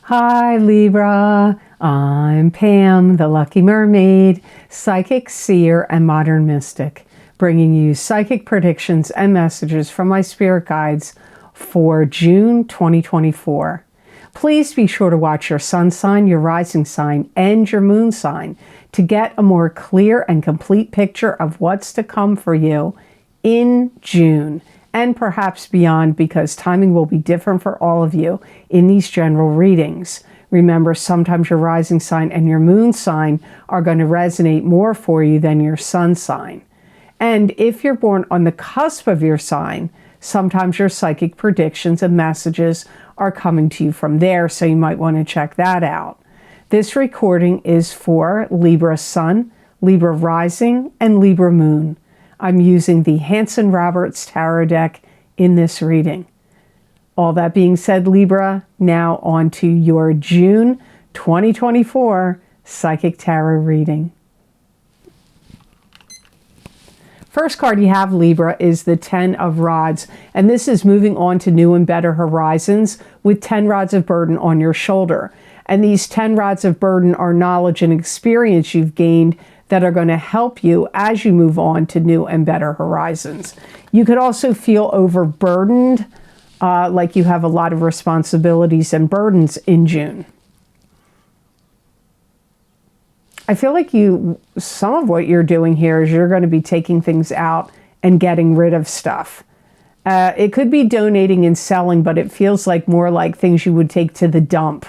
Hi Libra, I'm Pam, the Lucky Mermaid, psychic, seer, and modern mystic, bringing you psychic predictions and messages from my spirit guides for June 2024. Please be sure to watch your sun sign, your rising sign, and your moon sign to get a more clear and complete picture of what's to come for you in June and perhaps beyond, because timing will be different for all of you in these general readings. Remember, sometimes your rising sign and your moon sign are going to resonate more for you than your sun sign. And if you're born on the cusp of your sign, sometimes your psychic predictions and messages are coming to you from there, so you might want to check that out. This recording is for Libra Sun, Libra Rising, and Libra Moon. I'm using the Hanson Roberts Tarot deck in this reading. All that being said, Libra, now on to your June 2024 Psychic Tarot reading. First card you have, Libra, is the 10 of Rods, and this is moving on to new and better horizons with 10 rods of burden on your shoulder. And these 10 rods of burden are knowledge and experience you've gained that are going to help you as you move on to new and better horizons. You could also feel overburdened, like you have a lot of responsibilities and burdens in June. I feel like some of what you're doing here is you're going to be taking things out and getting rid of stuff. It could be donating and selling, but it feels like more like things you would take to the dump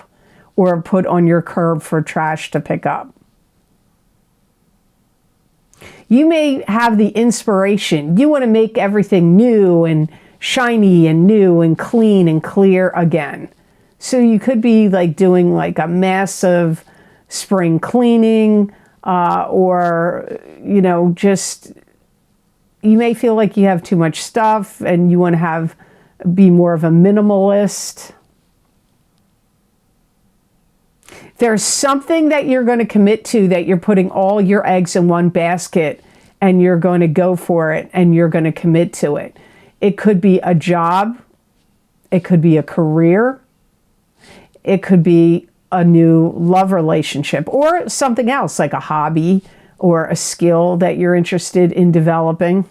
or put on your curb for trash to pick up. You may have the inspiration. You want to make everything new and shiny and new and clean and clear again. So you could be like doing like a massive spring cleaning, or, just, you may feel like you have too much stuff and you want to be more of a minimalist. There's something that you're going to commit to, that you're putting all your eggs in one basket and you're going to go for it and you're going to commit to it. It could be a job. It could be a career. It could be a new love relationship or something else like a hobby or a skill that you're interested in developing.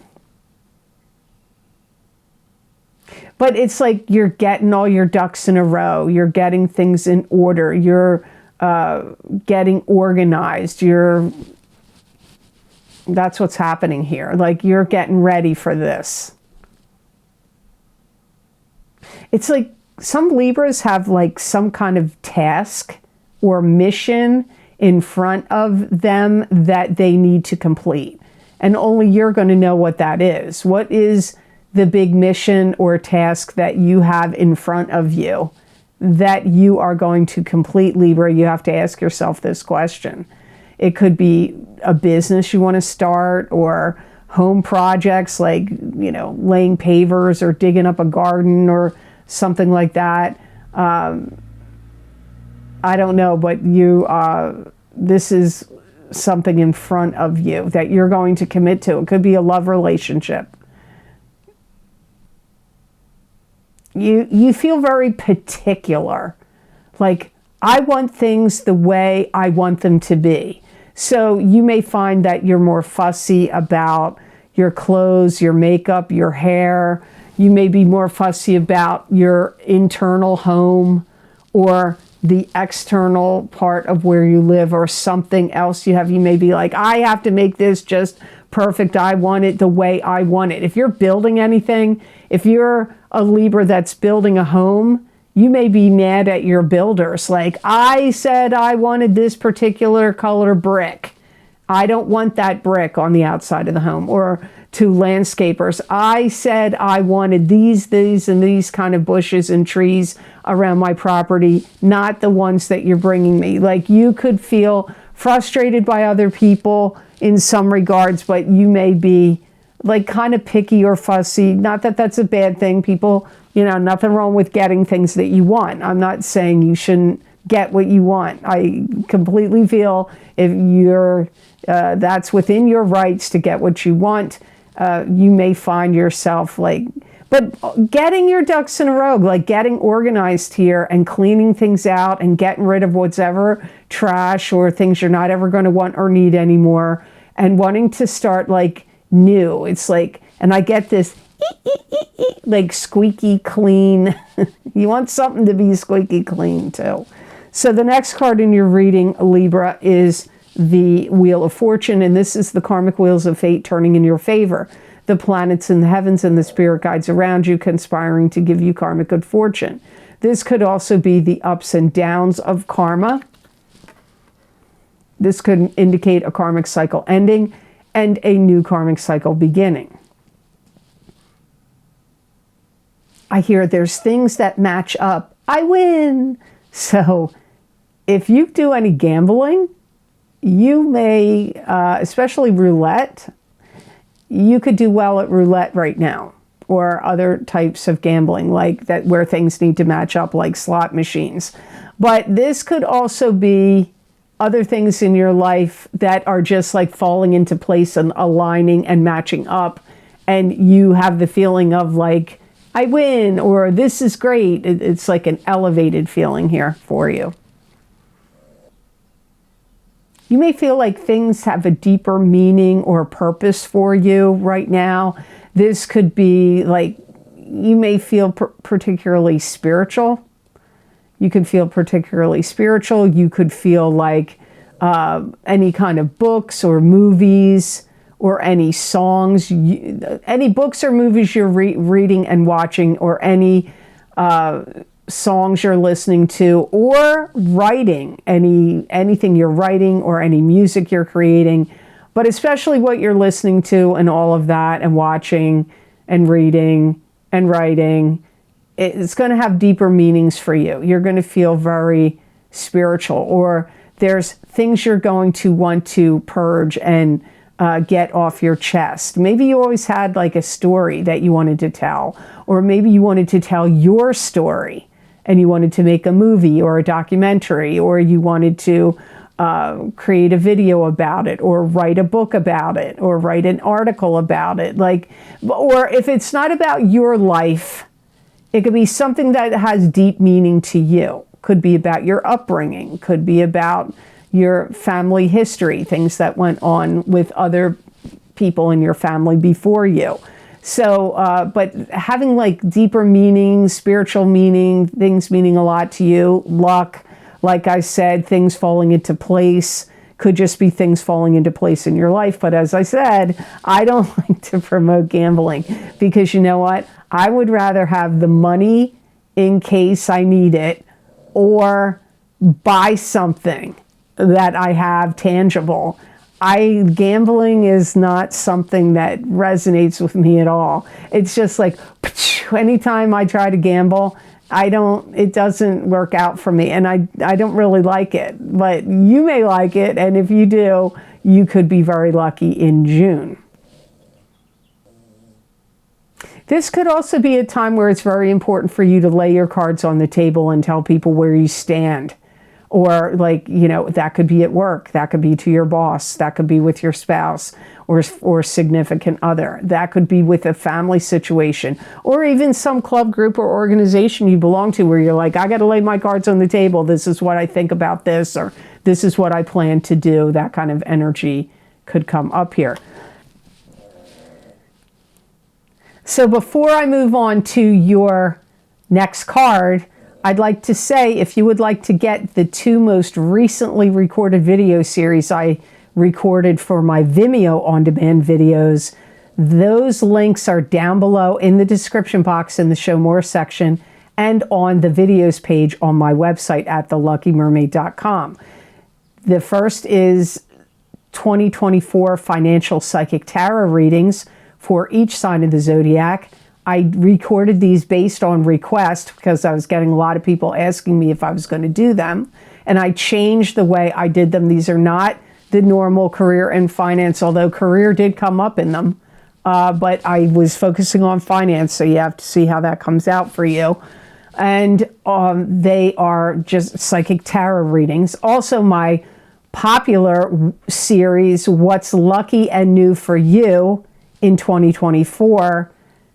But it's like you're getting all your ducks in a row. You're getting things in order. You're getting organized. That's what's happening here. Like you're getting ready for this. It's like some Libras have like some kind of task or mission in front of them that they need to complete. And only you're going to know what that is. What is the big mission or task that you have in front of you that you are going to complete, Libra? You have to ask yourself this question. It could be a business you want to start, or home projects like, laying pavers or digging up a garden or something like that. I don't know, but this is something in front of you that you're going to commit to. It could be a love relationship. You feel very particular. Like, I want things the way I want them to be. So you may find that you're more fussy about your clothes, your makeup, your hair. You may be more fussy about your internal home or the external part of where you live, or something else you have. You may be like, I have to make this just perfect. I want it the way I want it. If you're building anything, if you're a Libra that's building a home, you may be mad at your builders. Like, I said I wanted this particular color brick. I don't want that brick on the outside of the home. Or to landscapers, I said I wanted these, and these kind of bushes and trees around my property, not the ones that you're bringing me. Like, you could feel frustrated by other people in some regards, but you may be like kind of picky or fussy. Not that that's a bad thing. People, nothing wrong with getting things that you want. I'm not saying you shouldn't get what you want. I completely feel if you're, that's within your rights to get what you want. You may find yourself like But getting your ducks in a row, like getting organized here and cleaning things out and getting rid of whatever trash or things you're not ever going to want or need anymore, and wanting to start like new. It's like, and I get this like squeaky clean. You want something to be squeaky clean too. So the next card in your reading, Libra, is the Wheel of Fortune, and this is the karmic wheels of fate turning in your favor. The planets in the heavens and the spirit guides around you conspiring to give you karmic good fortune. This could also be the ups and downs of karma. This could indicate a karmic cycle ending and a new karmic cycle beginning. I hear there's things that match up. I win. So if you do any gambling, you may, especially roulette, you could do well at roulette right now, or other types of gambling like that where things need to match up, like slot machines. But this could also be other things in your life that are just like falling into place and aligning and matching up, and you have the feeling of like, I win, or this is great. It's like an elevated feeling here for you. You may feel like things have a deeper meaning or purpose for you right now. This could be like, you may feel particularly spiritual. You could feel particularly spiritual. You could feel like any kind of books or movies or any songs, any books or movies you're reading and watching, or any songs you're listening to, or writing, anything you're writing or any music you're creating, but especially what you're listening to and all of that, and watching and reading and writing. It's going to have deeper meanings for you. You're going to feel very spiritual, or there's things you're going to want to purge and get off your chest. Maybe you always had like a story that you wanted to tell, or maybe you wanted to tell your story and you wanted to make a movie or a documentary, or you wanted to create a video about it, or write a book about it, or write an article about it. Like, or if it's not about your life, it could be something that has deep meaning to you. Could be about your upbringing, could be about your family history, things that went on with other people in your family before you. So, but having like deeper meaning, spiritual meaning, things meaning a lot to you, luck, like I said, things falling into place, could just be things falling into place in your life. But as I said, I don't like to promote gambling, because you know what? I would rather have the money in case I need it, or buy something that I have tangible. Gambling is not something that resonates with me at all. It's just like, anytime I try to gamble, it doesn't work out for me, and I don't really like it. But you may like it, and if you do, you could be very lucky in June. This could also be a time where it's very important for you to lay your cards on the table and tell people where you stand. Or like, you know, that could be at work, that could be to your boss, that could be with your spouse or significant other. That could be with a family situation, or even some club, group, or organization you belong to, where you're like, I got to lay my cards on the table. This is what I think about this, or this is what I plan to do. That kind of energy could come up here. So before I move on to your next card, I'd like to say, if you would like to get the 2 most recently recorded video series I recorded for my Vimeo on-demand videos, those links are down below in the description box in the Show More section, and on the videos page on my website at theluckymermaid.com. The first is 2024 financial psychic tarot readings for each sign of the zodiac. I recorded these based on request, because I was getting a lot of people asking me if I was going to do them, and I changed the way I did them. These are not the normal career and finance, although career did come up in them, but I was focusing on finance, so you have to see how that comes out for you. And they are just psychic tarot readings. Also, my popular series, What's Lucky and New for You in 2024,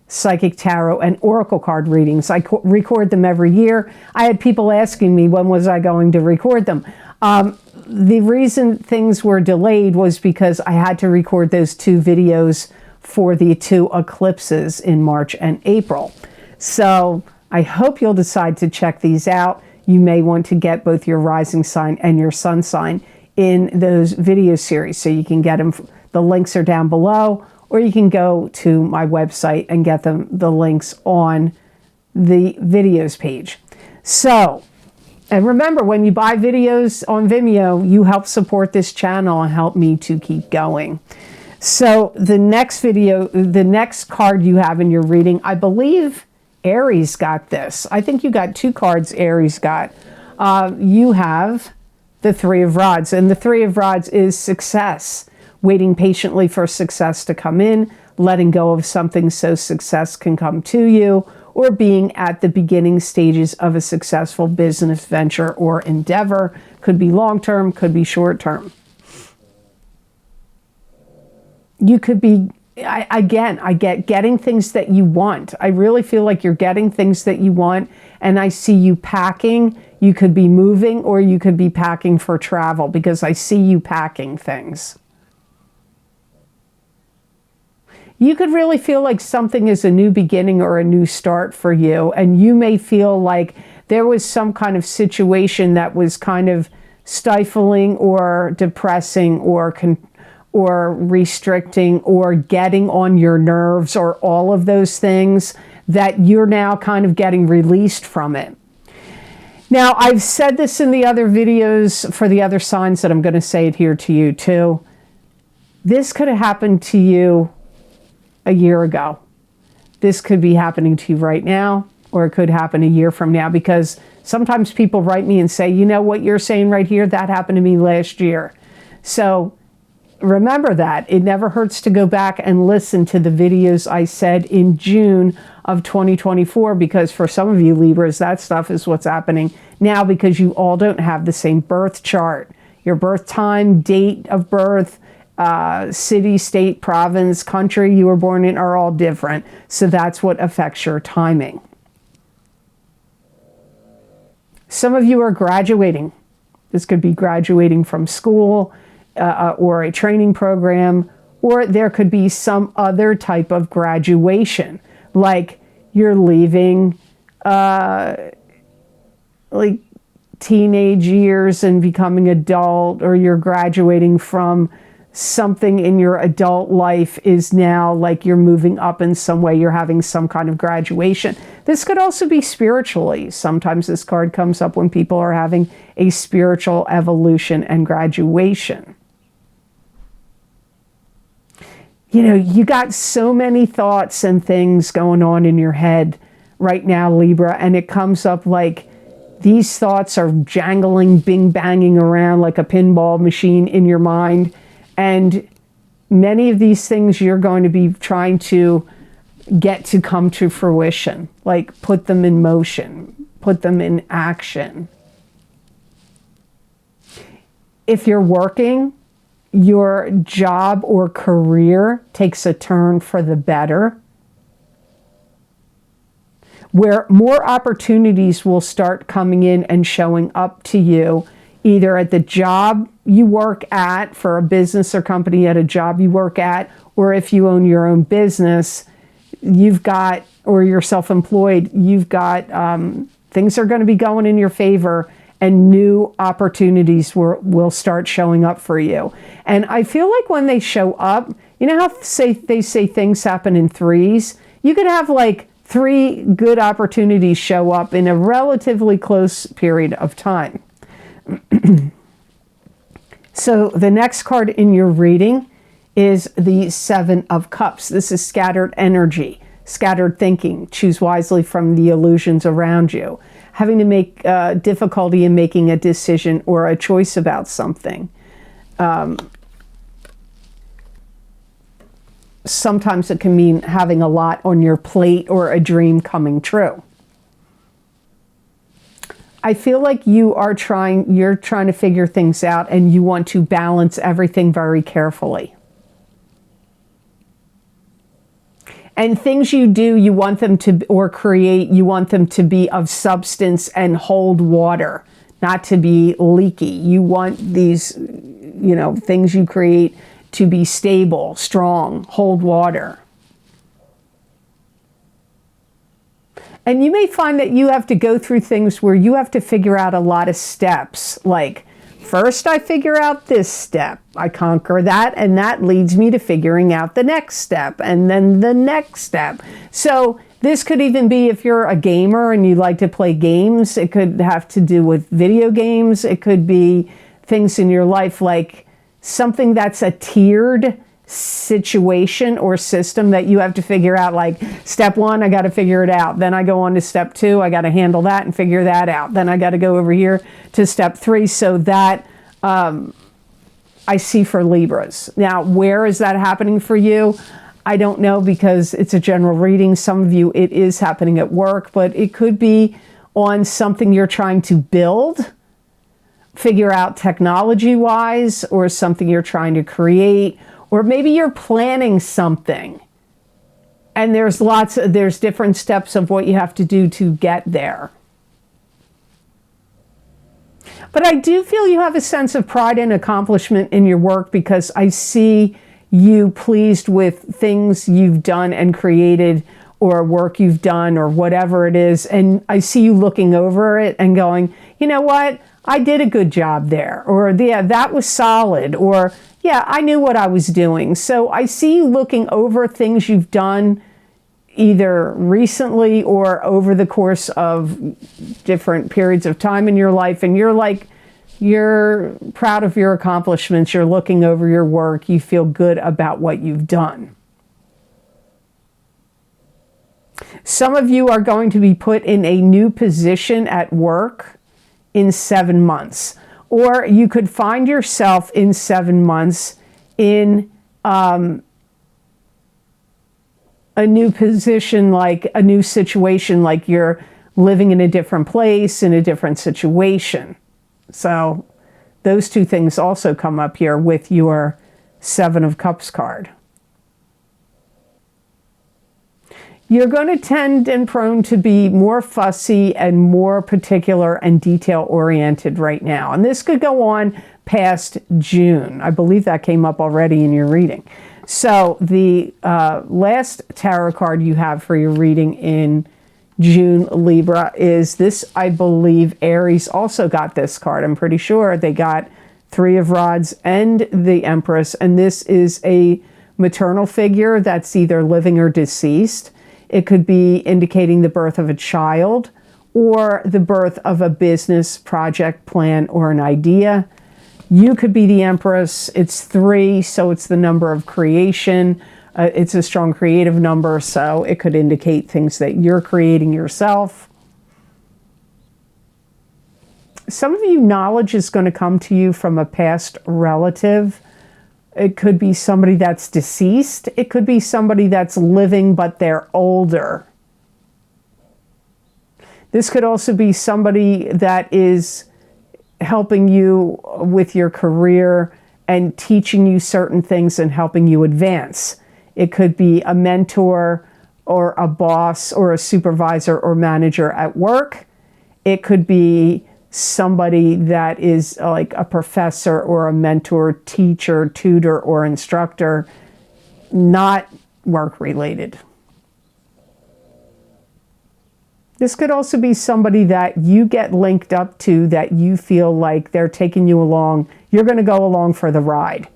psychic tarot and oracle card readings. I record them every year. I had people asking me when was I going to record them. The reason things were delayed was because I had to record those 2 videos for the 2 eclipses in March and April. So I hope you'll decide to check these out. You may want to get both your rising sign and your sun sign in those video series, so you can get them. The links are down below, or you can go to my website and get the links on the videos page. So, and remember, when you buy videos on Vimeo, you help support this channel and help me to keep going. So the next video, the next card you have in your reading, I believe Aries got this. I think you got 2 cards Aries got. You have the 3 of Rods, and the 3 of Rods is success. Waiting patiently for success to come in, letting go of something so success can come to you, or being at the beginning stages of a successful business venture or endeavor. Could be long-term, could be short-term. You could be, I get getting things that you want. I really feel like you're getting things that you want, and I see you packing. You could be moving, or you could be packing for travel, because I see you packing things. You could really feel like something is a new beginning or a new start for you, and you may feel like there was some kind of situation that was kind of stifling or depressing or restricting or getting on your nerves, or all of those things, that you're now kind of getting released from it. Now, I've said this in the other videos for the other signs, that I'm going to say it here to you too. This could have happened to you a year ago. This could be happening to you right now, or it could happen a year from now, because sometimes people write me and say, you know what you're saying right here, that happened to me last year. So remember that. It never hurts to go back and listen to the videos I said in June of 2024, because for some of you Libras, that stuff is what's happening now, because you all don't have the same birth chart. Your birth time, date of birth, city, state, province, country you were born in are all different. So that's what affects your timing. Some of you are graduating. This could be graduating from school, or a training program, or there could be some other type of graduation, like you're leaving like teenage years and becoming adult, or you're graduating from something in your adult life is now like you're moving up in some way, you're having some kind of graduation. This could also be spiritually. Sometimes this card comes up when people are having a spiritual evolution and graduation. You know, you got so many thoughts and things going on in your head right now, Libra, and it comes up like these thoughts are jangling, bing-banging around like a pinball machine in your mind. And many of these things you're going to be trying to get to come to fruition, like put them in motion, put them in action. If you're working, your job or career takes a turn for the better, where more opportunities will start coming in and showing up to you, either at the job you work at, for a business or company at a job you work at, or if you own your own business, you've got, or you're self-employed, you've got, things are going to be going in your favor, and new opportunities will start showing up for you. And I feel like when they show up, you know how they say things happen in threes? You could have like 3 good opportunities show up in a relatively close period of time. So the next card in your reading is the 7 of Cups. This is scattered energy, scattered thinking. Choose wisely from the illusions around you. Having to make difficulty in making a decision or a choice about something. Sometimes it can mean having a lot on your plate or a dream coming true. I feel like you're trying to figure things out, and you want to balance everything very carefully. And things you do, you want them to, or create, you want them to be of substance and hold water, not to be leaky. You want these, you know, things you create to be stable, strong, hold water. And you may find that you have to go through things where you have to figure out a lot of steps. Like, first I figure out this step, I conquer that, and that leads me to figuring out the next step, and then the next step. So this could even be if you're a gamer and you like to play games. It could have to do with video games. It could be things in your life like something that's a tiered situation or system that you have to figure out. Like, step one, I got to figure it out. Then I go on to step two, I got to handle that and figure that out. Then I got to go over here to step three. So that I see for Libras. Now, where is that happening for you? I don't know, because it's a general reading. Some of you, it is happening at work, but it could be on something you're trying to build, figure out technology-wise, or something you're trying to create. Or maybe you're planning something and there's different steps of what you have to do to get there. But I do feel you have a sense of pride and accomplishment in your work, because I see you pleased with things you've done and created, or work you've done, or whatever it is. And I see you looking over it and going, you know what? I did a good job there. Or, yeah, that was solid. Or, yeah, I knew what I was doing. So I see you looking over things you've done either recently or over the course of different periods of time in your life. And you're proud of your accomplishments. You're looking over your work. You feel good about what you've done. Some of you are going to be put in a new position at work in 7 months. Or you could find yourself in 7 months in a new position, like a new situation, like you're living in a different place, in a different situation. So those two things also come up here with your Seven of Cups card. You're going to tend and prone to be more fussy and more particular and detail-oriented right now. And this could go on past June. I believe that came up already in your reading. So the last tarot card you have for your reading in June, Libra, is this. I believe Aries also got this card. I'm pretty sure they got Three of Rods and the Empress. And this is a maternal figure that's either living or deceased. It could be indicating the birth of a child or the birth of a business project, plan, or an idea. You could be the Empress. It's 3, so it's the number of creation. It's a strong creative number, so it could indicate things that you're creating yourself. Some of you, knowledge is going to come to you from a past relative. It could be somebody that's deceased. It could be somebody that's living, but they're older. This could also be somebody that is helping you with your career and teaching you certain things and helping you advance. It could be a mentor or a boss or a supervisor or manager at work. It could be somebody that is like a professor or a mentor, teacher, tutor, or instructor, not work related. This could also be somebody that you get linked up to, that you feel like they're taking you along. You're going to go along for the ride.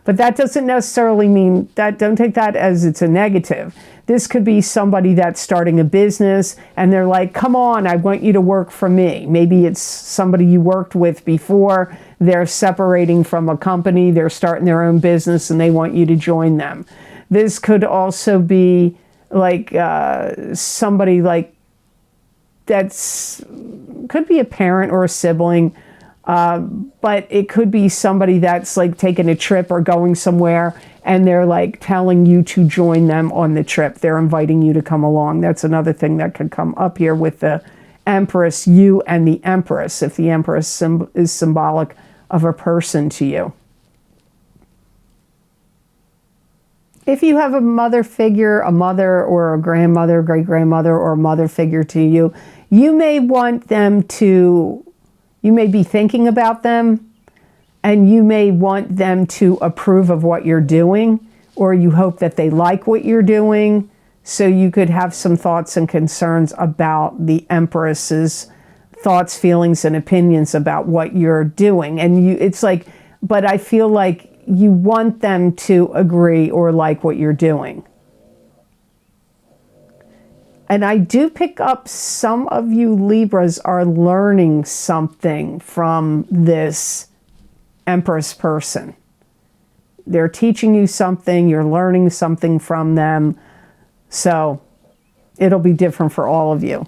But that doesn't necessarily mean that, don't take that as it's a negative. This could be somebody that's starting a business and they're like, come on, I want you to work for me. Maybe it's somebody you worked with before. They're separating from a company. They're starting their own business and they want you to join them. This could also be like somebody like could be a parent or a sibling. But it could be somebody that's like taking a trip or going somewhere and they're like telling you to join them on the trip. They're inviting you to come along. That's another thing that could come up here with the Empress, you and the Empress, if the Empress is symbolic of a person to you. If you have a mother figure, a mother or a grandmother, great-grandmother, or a mother figure to you, you may want them to, you may be thinking about them, and you may want them to approve of what you're doing, or you hope that they like what you're doing, so you could have some thoughts and concerns about the Empress's thoughts, feelings, and opinions about what you're doing. And it's like, but I feel like you want them to agree or like what you're doing. And I do pick up some of you Libras are learning something from this Empress person. They're teaching you something, you're learning something from them. So it'll be different for all of you.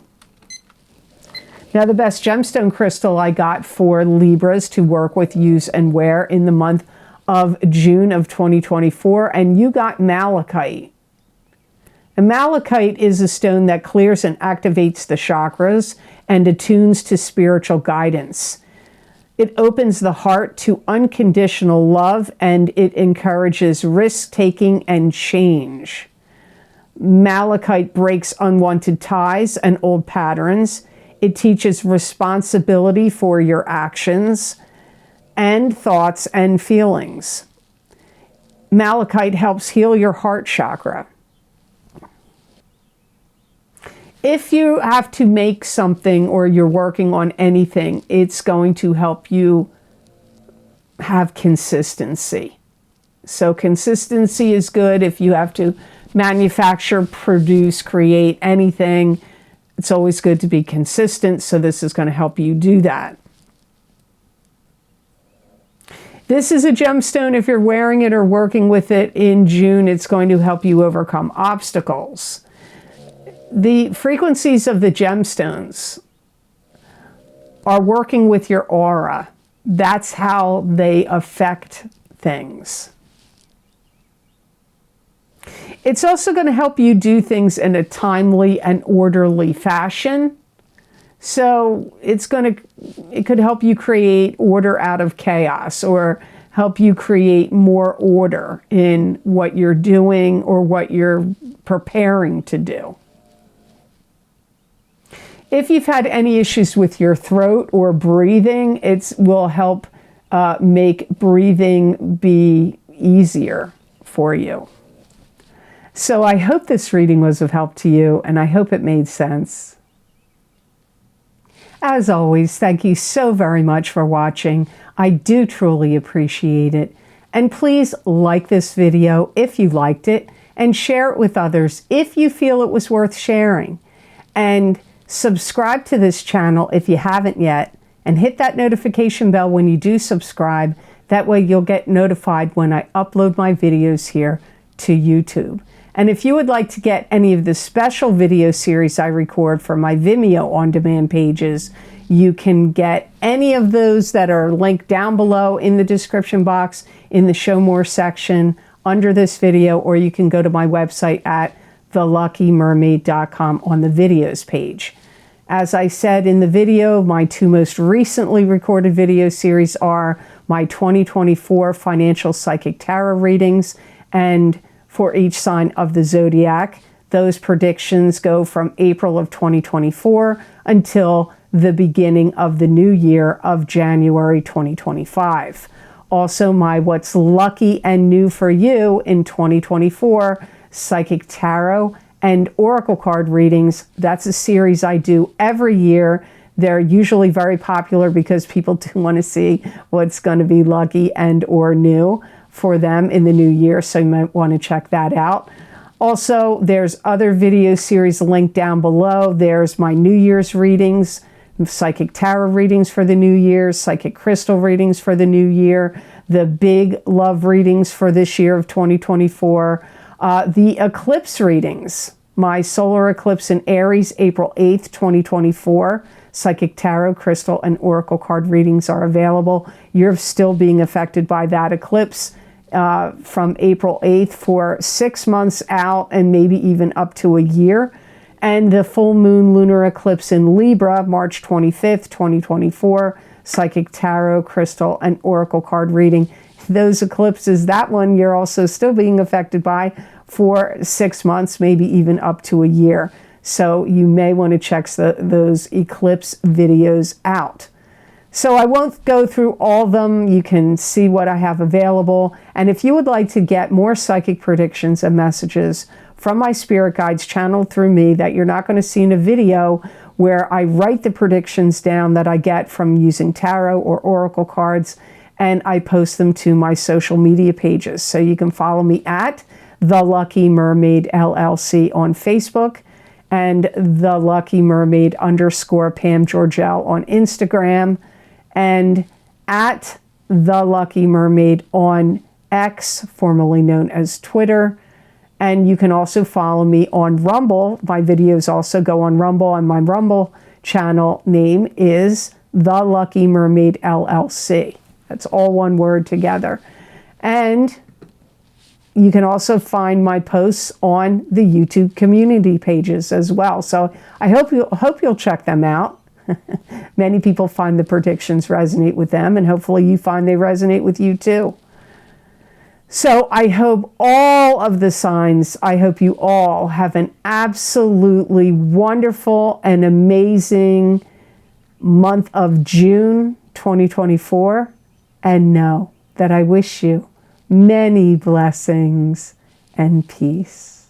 Now, the best gemstone crystal I got for Libras to work with, use, and wear in the month of June of 2024, and you got malachite. And malachite is a stone that clears and activates the chakras and attunes to spiritual guidance. It opens the heart to unconditional love, and it encourages risk-taking and change. Malachite breaks unwanted ties and old patterns. It teaches responsibility for your actions and thoughts and feelings. Malachite helps heal your heart chakra. If you have to make something or you're working on anything, it's going to help you have consistency. So consistency is good. If you have to manufacture, produce, create anything, it's always good to be consistent. So this is going to help you do that. This is a gemstone. If you're wearing it or working with it in June, it's going to help you overcome obstacles. The frequencies of the gemstones are working with your aura. That's how they affect things. It's also going to help you do things in a timely and orderly fashion. So it could help you create order out of chaos, or help you create more order in what you're doing or what you're preparing to do. If you've had any issues with your throat or breathing, it will help make breathing be easier for you. So I hope this reading was of help to you, and I hope it made sense. As always, thank you so very much for watching. I do truly appreciate it. And please like this video if you liked it, and share it with others if you feel it was worth sharing. And subscribe to this channel if you haven't yet, and hit that notification bell when you do subscribe. That way you'll get notified when I upload my videos here to YouTube. And if you would like to get any of the special video series I record for my Vimeo on-demand pages, you can get any of those that are linked down below in the description box, in the Show More section under this video, or you can go to my website at theluckymermaid.com on the videos page. As I said in the video, my two most recently recorded video series are my 2024 financial psychic tarot readings, and for each sign of the zodiac. Those predictions go from April of 2024 until the beginning of the new year of January 2025. Also, my What's Lucky and New for You in 2024 psychic tarot and oracle card readings. That's a series I do every year. They're usually very popular because people do want to see what's going to be lucky and or new for them in the new year, so you might want to check that out. Also, there's other video series linked down below. There's my New Year's readings, psychic tarot readings for the new year, psychic crystal readings for the new year, the big love readings for this year of 2024, the eclipse readings, my solar eclipse in Aries, April 8th, 2024. Psychic tarot, crystal, and oracle card readings are available. You're still being affected by that eclipse from April 8th for 6 months out, and maybe even up to a year. And the full moon lunar eclipse in Libra, March 25th, 2024. Psychic tarot, crystal, and oracle card reading. those eclipses, that one you're also still being affected by for 6 months, maybe even up to a year. So you may want to check those eclipse videos out. So I won't go through all of them. You can see what I have available. And if you would like to get more psychic predictions and messages from my spirit guides channeled through me that you're not going to see in a video, where I write the predictions down that I get from using tarot or oracle cards, and I post them to my social media pages. So you can follow me at The Lucky Mermaid LLC on Facebook, and The Lucky Mermaid _ Pam Georgel on Instagram, and at The Lucky Mermaid on X, formerly known as Twitter. And you can also follow me on Rumble. My videos also go on Rumble, and my Rumble channel name is The Lucky Mermaid LLC. That's all one word together. And you can also find my posts on the YouTube community pages as well. So I hope you'll check them out. Many people find the predictions resonate with them, and hopefully you find they resonate with you too. So I hope all of the signs, I hope you all have an absolutely wonderful and amazing month of June 2024. And know that I wish you many blessings and peace.